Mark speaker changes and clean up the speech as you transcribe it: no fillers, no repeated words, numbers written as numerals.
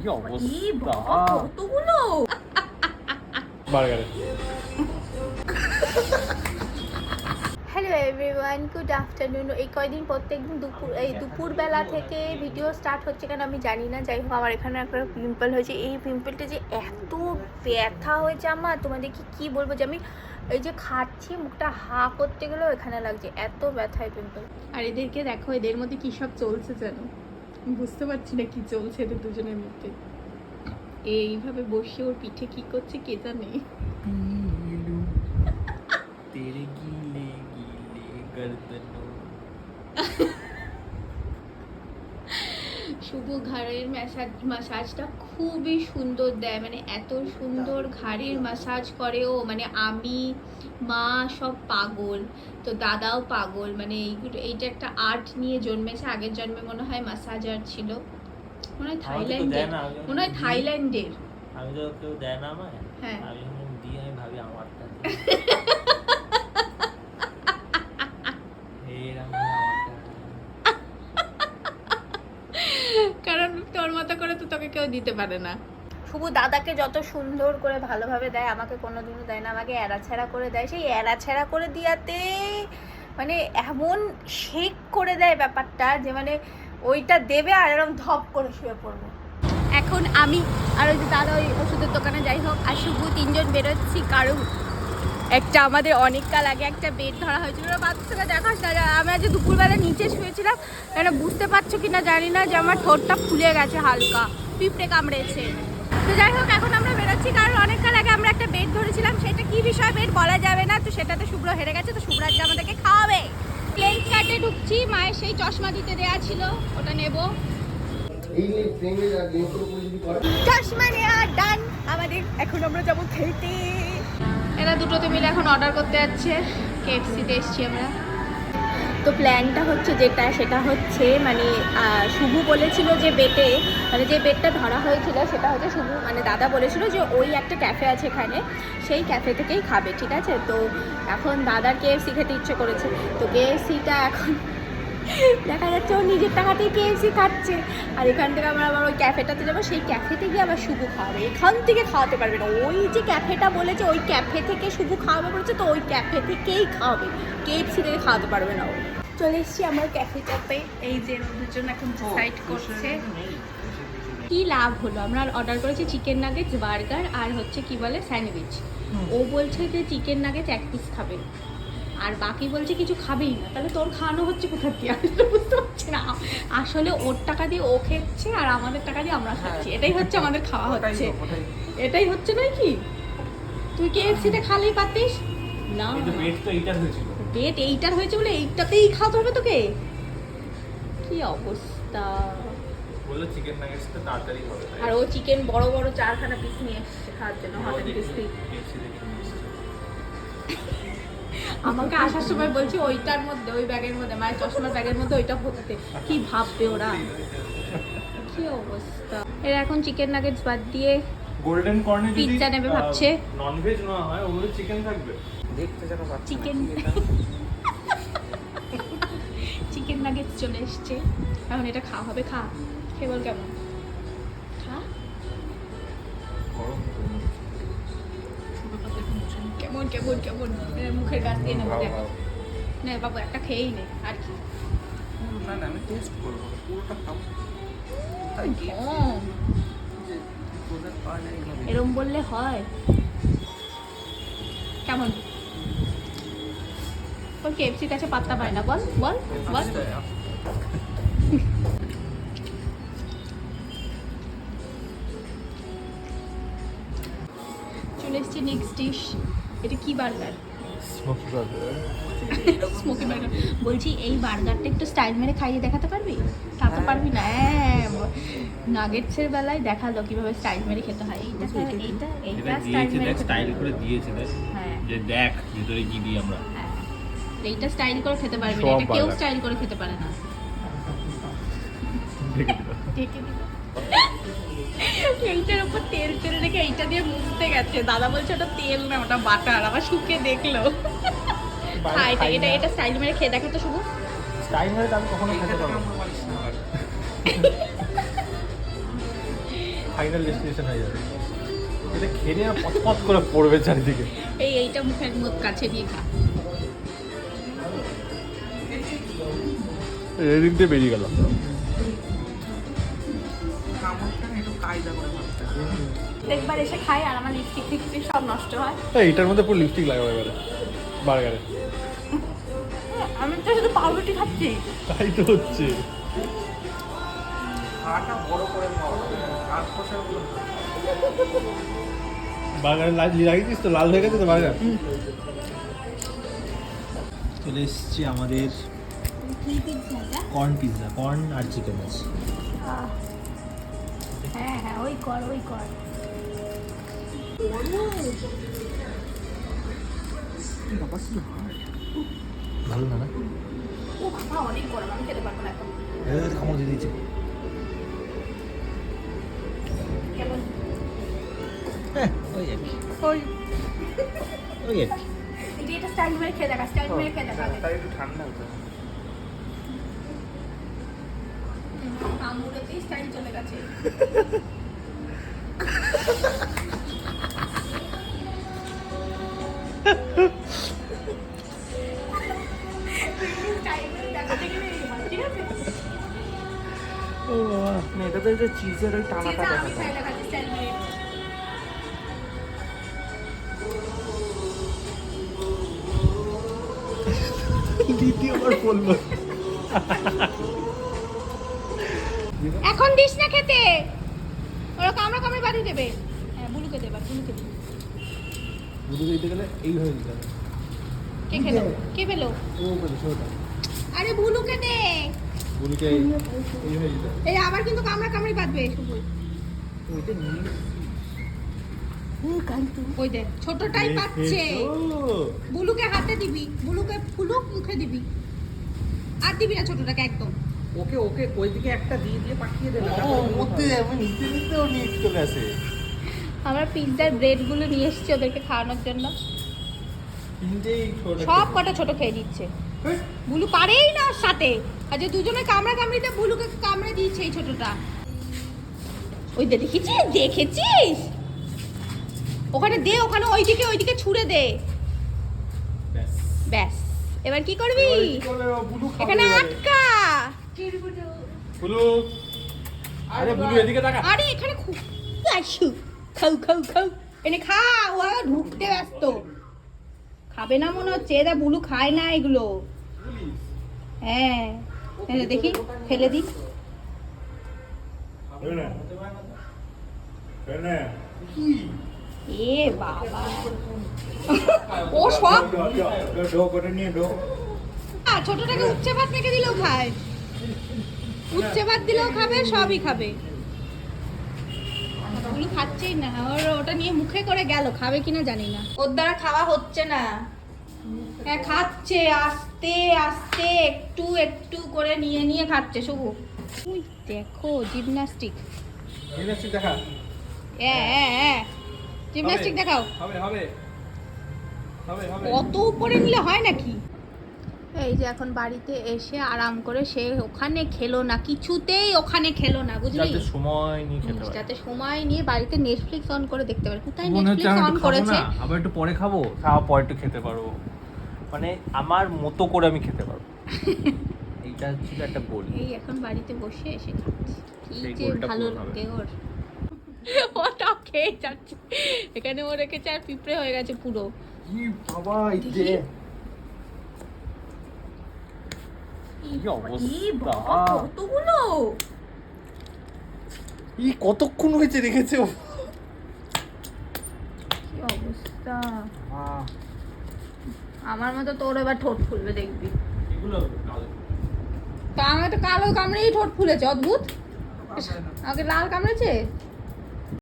Speaker 1: কি অবস্থা
Speaker 2: কতগুলো
Speaker 1: বার্গারে।
Speaker 2: Hello everyone, good afternoon. এই কয়দিন প্রত্যেকদিন দুপুরবেলা থেকে ভিডিও স্টার্ট হচ্ছে কেন আমি জানি না। যাই হোক, আমার এখানে একটা পিম্পল হয়েছে। এই পিম্পলটা যে এত ব্যথা হয়েছে আমার, তোমাদেরকে কি বলবো, যে আমি এই যে খাচ্ছি মুখটা হা করতে গেলেও এখানে লাগছে, এত ব্যথায় পিম্পল। আর এদেরকে দেখো, এদের মধ্যে কী সব চলছে যেন বুঝতে পারছি না কি চলছে এদের দুজনের মধ্যে। এইভাবে বসে ওর পিঠে কি করছে কে জানে।
Speaker 1: तेरे गीले गीले गर्दनों
Speaker 2: শুভ ঘাড়ের মাসাজটা খুবই সুন্দর দেয়, মানে এত সুন্দর ঘাড়ের মাসাজ করে ও, মানে আমি মা সব পাগল, তো দাদাও পাগল। মানে এইটা একটা আর্ট নিয়ে জন্মেছে। আগের জন্মে মনে হয় মাসাজার ছিল, মনে হয় থাইল্যান্ডের, মনে হয় থাইল্যান্ডের।
Speaker 1: আমি তো কেউ দেয় না আমায়।
Speaker 2: হ্যাঁ,
Speaker 1: আমি দিই, আমি ভাবি আমারটা
Speaker 2: কারণ তোর মতো করে তো তোকে কেউ দিতে পারে না। শুভ দাদাকে যত সুন্দর করে ভালোভাবে দেয়, আমাকে কোনোদিনও দেয় না, আমাকে এড়াছেড়া করে দেয়। সেই এড়াছেড়া করে দিয়াতে মানে এমন শেক করে দেয় ব্যাপারটা, যে মানে ওইটা দেবে আর এরকম ধপ করে শুয়ে পড়বো। এখন আমি আর ওই যে দাদা ওই ওষুধের দোকানে, যাই হোক, আর শুভ তিনজন বেরোচ্ছি। কারণ একটা আমাদের অনেক কাল আগে একটা বেড ধরা হয়েছিল, বাচ্চাকে দেখাস না। আমি আজ দুপুরবেলা নিচে শুয়েছিলাম, কেন বুঝতে পারছো কি না জানি না, যে আমার ঠোঁটটা ফুলে গেছে হালকা, পিঁপড়ে কামড়েছে। তো যাই হোক, এখন আমরা বেরোচ্ছি, কারণ অনেক কাল আগে আমরা একটা বেড ধরেছিলাম, সেটা কি বিষয় বেড বলা যাবে না, তো সেটাতে শুভ্র হেরে গেছে, তো শুভ্রাজ আমাদেরকে খাওয়াবে। লেন্স কাটে ঢুকছি, মায়ের সেই চশমা দিতে দেওয়া ছিল, ওটা নেবো। চশমা নেওয়া ডান আমাদের। এখন আমরা যাবো খেলতে। এরা দুটোতে মিলে এখন অর্ডার করতে যাচ্ছে। KFC-তে এসছি আমরা। তো প্ল্যানটা হচ্ছে যেটা, সেটা হচ্ছে মানে শুভ বলেছিল যে বেডে, মানে যে বেডটা ধরা হয়েছিল সেটা হচ্ছে শুভ, মানে দাদা বলেছিল যে ওই একটা ক্যাফে আছে এখানে, সেই ক্যাফে থেকেই খাবে, ঠিক আছে। তো এখন দাদার KFC খেতে ইচ্ছে করেছে, তো KFC-টা এখন দেখা যাচ্ছে ও নিজের টাকাতেই KFC খাচ্ছে। আর এখান থেকে আমরা আবার ওই ক্যাফেটাতে যাবো, সেই ক্যাফেতে গিয়ে আবার শুভ খাওয়াবে। এখান থেকে খাওয়াতে পারবে না, ওই যে ক্যাফেটা বলেছে ওই ক্যাফে থেকে শুভ খাওয়াবে বলেছে, তো ওই ক্যাফে থেকেই খাওয়াবে, KFC থেকে খাওয়াতে পারবে না ও। চলে এসেছি আমার ক্যাফেটাতে, এই যে দুজন এখন ডিসাইড করছে কি লাভ হলো। আমরা অর্ডার করেছি চিকেন নাগেটস, বার্গার আর হচ্ছে কি বলে স্যান্ডউইচ। ও বলছে যে চিকেন নাগেটস 1 পিস খাবে, আর বাকি বলছে কিছু খাবেই না। তাহলে তোর খাওয়ানো হচ্ছে কোথা দিয়ে, আমি তো বুঝতে পারছি না। আসলে ওর টাকা দিয়ে ও খেচ্ছে আর আমাদের টাকা দিয়ে আমরা খাচ্ছি, এটাই হচ্ছে আমাদের খাওয়া হচ্ছে, এটাই হচ্ছে নাকি। তুই KFC-তে খালেই পাতিস না, বেড এইটার হয়েছে বলে এইটাতেই খাওয়াতে হবে তোকে। কি অবস্থা।
Speaker 1: বললো চিকেন নাগেটসটা তাড়াতাড়ি হবে,
Speaker 2: আর ও চিকেন বড় বড় 4খানা পিস নিয়ে এসেছে খাওয়ার জন্য, হট অ্যান্ড ক্রিস্পি। আমাকে আসার সময় বলছি ওইটার মধ্যে, ওই ব্যাগের মধ্যে, মায়ের চশমার ব্যাগের মধ্যে ওইটা ভরতে। কি ভাববে ওরা, কি অবস্থা। এরা এখন চিকেন নাগেটস বাদ দিয়ে
Speaker 1: গোল্ডেন কর্নে যদি
Speaker 2: পিৎজা নেবে ভাবছে।
Speaker 1: ননভেজ না হয়, ওগুলো চিকেন থাকবে। দেখতে যেন পাচ্ছি
Speaker 2: চিকেন চিকেন নাগেটস চলে এসছে, এখন এটা খাওয়া হবে। খা, খেয়ে বল কেমন। খা, কেমন কেমন কেমন মুখের গাছ দিয়ে নেবো। দেখ না বাবু, একটা খেয়েই নে, আর কি।
Speaker 1: না না, আমি টেস্ট করবো পুরোটা খাবো।
Speaker 2: এরম বললে হয়? কেমন ওই KFC-র কাছে পাত্তা পায় না, বল বল বল। চলে এসছে নেক্সট ডিশ। এটা কি burger?
Speaker 1: Smoky burger.
Speaker 2: Smoky burger. বলছি এই বার্গারটা একটু স্টাইল মেরে খাইয়ে দেখাতে পারবি? তা তো পারবি না। নাগেটসের বেলায় দেখালো কিভাবে স্টাইল মেরে খেতে হয়। এইটা এইটা এইটা স্টাইল মেরে
Speaker 1: স্টাইল করে দিয়েছে, দেখ।
Speaker 2: হ্যাঁ,
Speaker 1: যে দেখ ভিতরে কি দিই আমরা।
Speaker 2: হ্যাঁ, এইটা স্টাইল করে খেতে পারবি না, এটা কেউ স্টাইল করে খেতে পারে না। ঢেকে দিল। এইটার উপর তেল তেল রেখে এইটা দিয়ে মুছতে গেছে। দাদা বলছে ওটা তেল না, ওটা বাটার। আবার শুকে দেখলো। এটা এটা স্টাইল মেরে খেয়ে দেখো তো শুধু।
Speaker 1: স্টাইল মেরে আমি কখনো খেতে পারবো না। ফাইনাল ডেস্টিনেশন হয়ে যাবে। এটা খেয়ে নিয়ে পথ করে পড়বে চারিদিকে।
Speaker 2: এইটা মুখের কাছে নিয়ে খা।
Speaker 1: রেডিং দিয়ে বেরিয়ে গেল।
Speaker 2: একবার এসে খাই আর আমার লিপস্টিক টিপস্টিক সব নষ্ট হয়।
Speaker 1: এইটার মধ্যে পুরো লিপস্টিক লাগাবে এবারে বার্গারে।
Speaker 2: আমি তো শুধু পাউরুটি খাচ্ছি।
Speaker 1: তাই তো হচ্ছে। বার্গারে লাগিয়েছিস তো, লাল হয়ে গেছে তো বার্গার। চলে এসছি আমাদের কর্ন পিৎজা, কর্ন আর চিকেন আছে।
Speaker 2: হ্যাঁ হ্যাঁ, ওই কর।
Speaker 1: ভালো না?
Speaker 2: ও বাবা, অনেক গরম, আমি খেতে পারবো না এখন।
Speaker 1: কামড় দিয়ে দিচ্ছে।
Speaker 2: কেমন?
Speaker 1: হ্যাঁ, ওই আর কি। ওই আর কি।
Speaker 2: এটা স্টাইল মেরে খেয়ে দেখা, স্টাইল মেরে খেয়ে দেখা।
Speaker 1: তাই একটু ঠান্ডা হতো।
Speaker 2: আমুরেতেই স্টাইল চলে গেছে।
Speaker 1: ও বাবা, না এটা তো এই যে চিজের ওই টানাটা দেখা যায়। দ্বিতীয়বার বলবো।
Speaker 2: এখন দিস না খেতে, ওরা কামড়ে বাঁধিয়ে দেবে। হ্যাঁ, বুলুকে দেবে।
Speaker 1: দুধ দিতে গেলে এই হয়ে যেতে হবে।
Speaker 2: কে পেলো?
Speaker 1: ও বলে ছোটটা।
Speaker 2: আরে বুলুকে দে।
Speaker 1: বুলুকে এই হয়ে যেতে হবে।
Speaker 2: এই আবার কিন্তু কামড়ে বাঁধবে শুধু।
Speaker 1: ওইটা নিয়ে
Speaker 2: ওই দে, ছোটটাই পাচ্ছে। বুলুকে হাতে দিবি, বুলুকে ফুলুক মুখে দিবি, আর দিবি না ছোটটাকে একদম।
Speaker 1: ওকে ওই দিকে একটা দিয়ে পাঠিয়ে দেবে। মধ্যে আমি নিতে ও নিয়ে চলে আসে।
Speaker 2: আমরা পিৎজার ব্রেডগুলো নিয়ে এসেছি ওদেরকে খাওয়ানোর জন্য।
Speaker 1: তিনটেই ছোট।
Speaker 2: সব কটা ছোট খেয়ে দিচ্ছে। বুলু পারেই না ওর সাথে। আর যে দুজনে কামড়িতে বুলুকে কামড়ে দিয়েছে এই ছোটটা। ওই দে, দেখেছিস? ওখানে দে, ওখানে ওইদিকে ছুঁড়ে দে। ব্যাস, এবার কি করবি? এখানে আটকা।
Speaker 1: বুলু, আরে বুলু এদিকে তাকা।
Speaker 2: আরে এখানে খাও এনে খা। ও ঢুকতে ব্যস্ত, খাবে না মনে হচ্ছে। এরা বুলু খায় না এগুলো। হ্যাঁ, দেখি ফেলে দি। এ বাবা, ও সব ছোটটাকে উচ্চে ভাত মেখে দিলেও খায়, উচ্চে ভাত দিলেও খাবে, সবই খাবে। ওগুলো খাচ্ছেই না। ওটা নিয়ে মুখে করে গেল, খাবে কিনা জানি না। ওর দ্বারা খাওয়া হচ্ছে না। হ্যাঁ, খাচ্ছে আস্তে আস্তে, একটু করে নিয়ে খাচ্ছে শুভ। ওই দেখো, জিমন্যাস্টিক
Speaker 1: দেখা।
Speaker 2: জিমন্যাস্টিক দেখাও।
Speaker 1: হবে।
Speaker 2: কত উপরে নিলে হয় নাকি? এই যে এখন বাড়িতে এসে আরাম করে সে ওখানে খেলো না, কিছুতেই ওখানে খেলো না, বুঝলি?
Speaker 1: যাতে সময় নিয়ে খেতে পারে,
Speaker 2: যাতে সময় নিয়ে বাড়িতে নেটফ্লিক্স অন করে দেখতে পারে। কোথায় নেটফ্লিক্স অন করেছে?
Speaker 1: আবার একটু পরে খাবো, তারপর পরে একটু খেতে পারবো, মানে আমার মতো করে আমি খেতে পারবো। এইটা ছিল একটা গোল।
Speaker 2: এই এখন বাড়িতে বসে এসে খাচ্ছি, কি
Speaker 1: সেই
Speaker 2: যে
Speaker 1: গোলটা
Speaker 2: ভালো
Speaker 1: পূরণ হবে।
Speaker 2: লাগে ওর। ওটাও খেয়ে যাচ্ছে। এখানে ও রেখেছে আর পিঁপড়ে হয়ে গেছে পুরো।
Speaker 1: কি বাবা, এই যে কি অবস্থা,
Speaker 2: কতগুলো!
Speaker 1: কতক্ষণ হয়েছে রেখেছে ও।
Speaker 2: কি অবস্থা! আমার মতো তোর এবার ঠোঁট ফুলবে, দেখবি। তা আমার তো কালো কামড়েই ঠোঁট ফুলেছে, অদ্ভুত। আগে লাল কামড়েছে।